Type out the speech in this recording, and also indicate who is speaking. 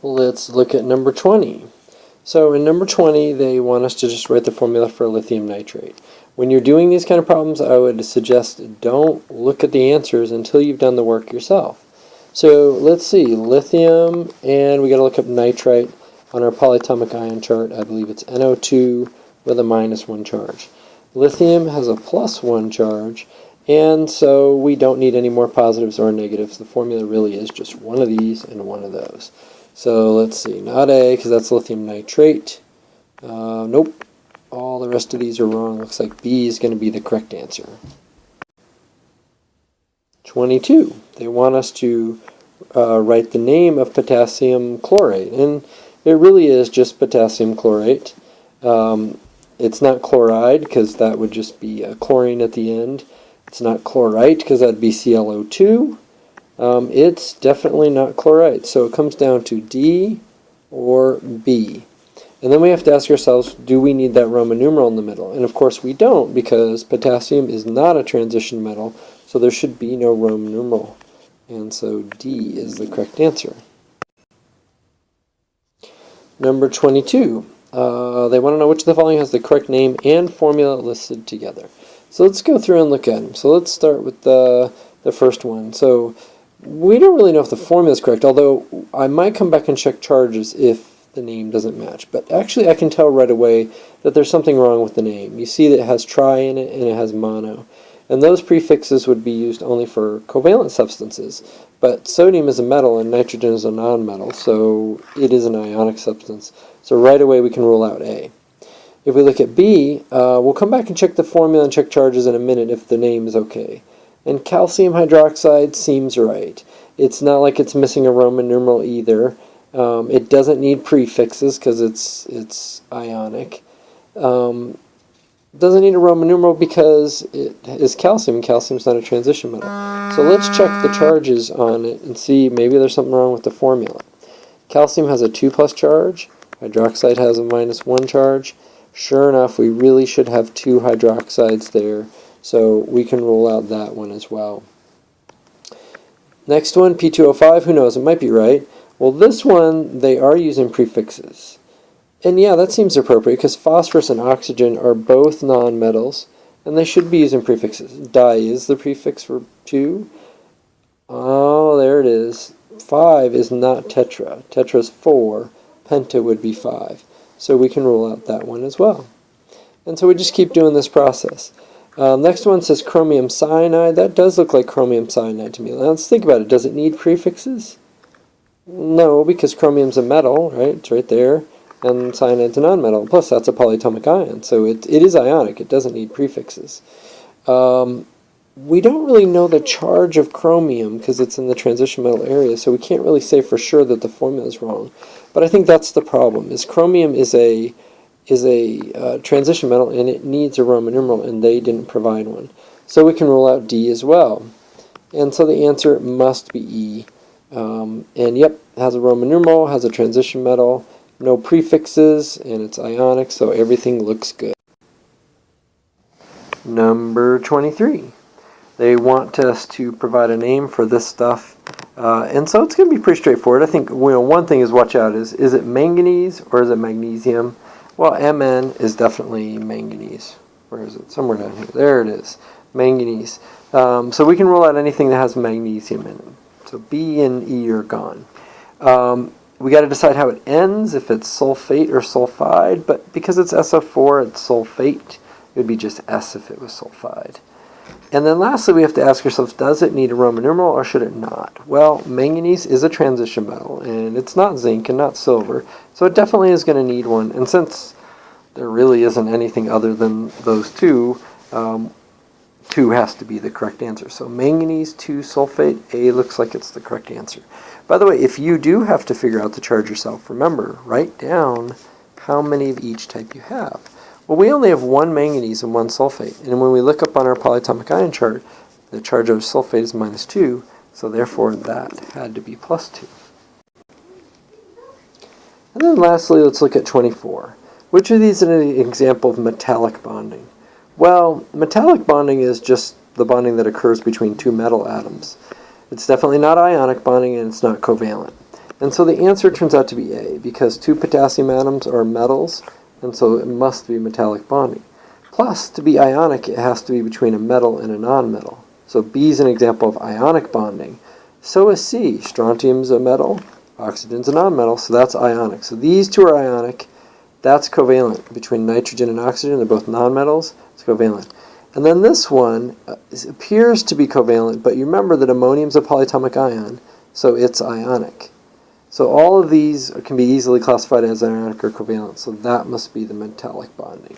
Speaker 1: Let's look at number 20. So in number 20, they want us to just write the formula for lithium nitrate. When you're doing these kind of problems, I would suggest don't look at the answers until you've done the work yourself. So let's see, lithium, and we got to look up nitrite on our polyatomic ion chart. I believe it's NO2 with a -1 charge. Lithium has a +1 charge, and so we don't need any more positives or negatives. The formula really is just one of these and one of those. So let's see, not A, because that's lithium nitrate. Nope, all the rest of these are wrong. Looks like B is going to be the correct answer. 22, they want us to write the name of potassium chlorate, and it really is just potassium chlorate. It's not chloride, because that would just be chlorine at the end. It's not chlorite, because that would be ClO2. It's definitely not chlorite, so it comes down to D or B. And then we have to ask ourselves, do we need that Roman numeral in the middle? And of course we don't, because potassium is not a transition metal, so there should be no Roman numeral. And so D is the correct answer. Number 22. They want to know which of the following has the correct name and formula listed together. So let's go through and look at them. So let's start with the first one. So we don't really know if the formula is correct, although I might come back and check charges if the name doesn't match. But actually I can tell right away that there's something wrong with the name. You see that it has tri in it and it has mono. And those prefixes would be used only for covalent substances. But sodium is a metal and nitrogen is a nonmetal, so it is an ionic substance. So right away we can rule out A. If we look at B, we'll come back and check the formula and check charges in a minute if the name is okay. And calcium hydroxide seems right. It's not like it's missing a Roman numeral either. It doesn't need prefixes because it's ionic. Doesn't need a Roman numeral because it is calcium. Calcium's not a transition metal. So let's check the charges on it and see maybe there's something wrong with the formula. Calcium has a 2+ charge. Hydroxide has a -1 charge. Sure enough, we really should have 2 hydroxides there, so we can rule out that one as well. Next one, P2O5, who knows, it might be right. Well, this one, they are using prefixes. And yeah, that seems appropriate because phosphorus and oxygen are both nonmetals, and they should be using prefixes. Di is the prefix for 2. Oh, there it is. 5 is not tetra. Tetra is 4. Penta would be 5. So we can rule out that one as well. And so we just keep doing this process. Next one says chromium cyanide. That does look like chromium cyanide to me. Now let's think about it. Does it need prefixes? No, because chromium's a metal, right? It's right there. And cyanide's a nonmetal. Plus, that's a polyatomic ion. So it is ionic. It doesn't need prefixes. We don't really know the charge of chromium because it's in the transition metal area, so we can't really say for sure that the formula is wrong. But I think that's the problem, is chromium is a transition metal, and it needs a Roman numeral, and they didn't provide one. So we can rule out D as well. And so the answer must be E. And yep, has a Roman numeral, has a transition metal, no prefixes, and it's ionic, so everything looks good. Number 23. They want us to provide a name for this stuff, and so it's going to be pretty straightforward. I think one thing is watch out is it manganese or is it magnesium? Well, Mn is definitely manganese. Where is it? Somewhere down here. There it is, manganese. So we can rule out anything that has magnesium in it. So B and E are gone. We got to decide how it ends, if it's sulfate or sulfide, but because it's SO4, it's sulfate. It would be just S if it was sulfide. And then lastly, we have to ask ourselves, does it need a Roman numeral or should it not? Well, manganese is a transition metal, and it's not zinc and not silver, so it definitely is going to need one. And since there really isn't anything other than those two, 2 has to be the correct answer. So manganese 2 sulfate, A looks like it's the correct answer. By the way, if you do have to figure out the charge yourself, remember, write down how many of each type you have. Well, we only have 1 manganese and 1 sulfate, and when we look up on our polyatomic ion chart, the charge of sulfate is -2, so therefore that had to be +2. And then lastly, let's look at 24. Which of these is an example of metallic bonding? Well, metallic bonding is just the bonding that occurs between 2 metal atoms. It's definitely not ionic bonding, and it's not covalent. And so the answer turns out to be A, because 2 potassium atoms are metals, and so it must be metallic bonding. Plus, to be ionic, it has to be between a metal and a nonmetal. So B is an example of ionic bonding. So is C. Strontium's a metal, oxygen's a nonmetal, so that's ionic. So these two are ionic. That's covalent. Between nitrogen and oxygen, they're both nonmetals. It's covalent. And then this one appears to be covalent, but you remember that ammonium's a polyatomic ion, so it's ionic. So all of these can be easily classified as ionic or covalent, so that must be the metallic bonding.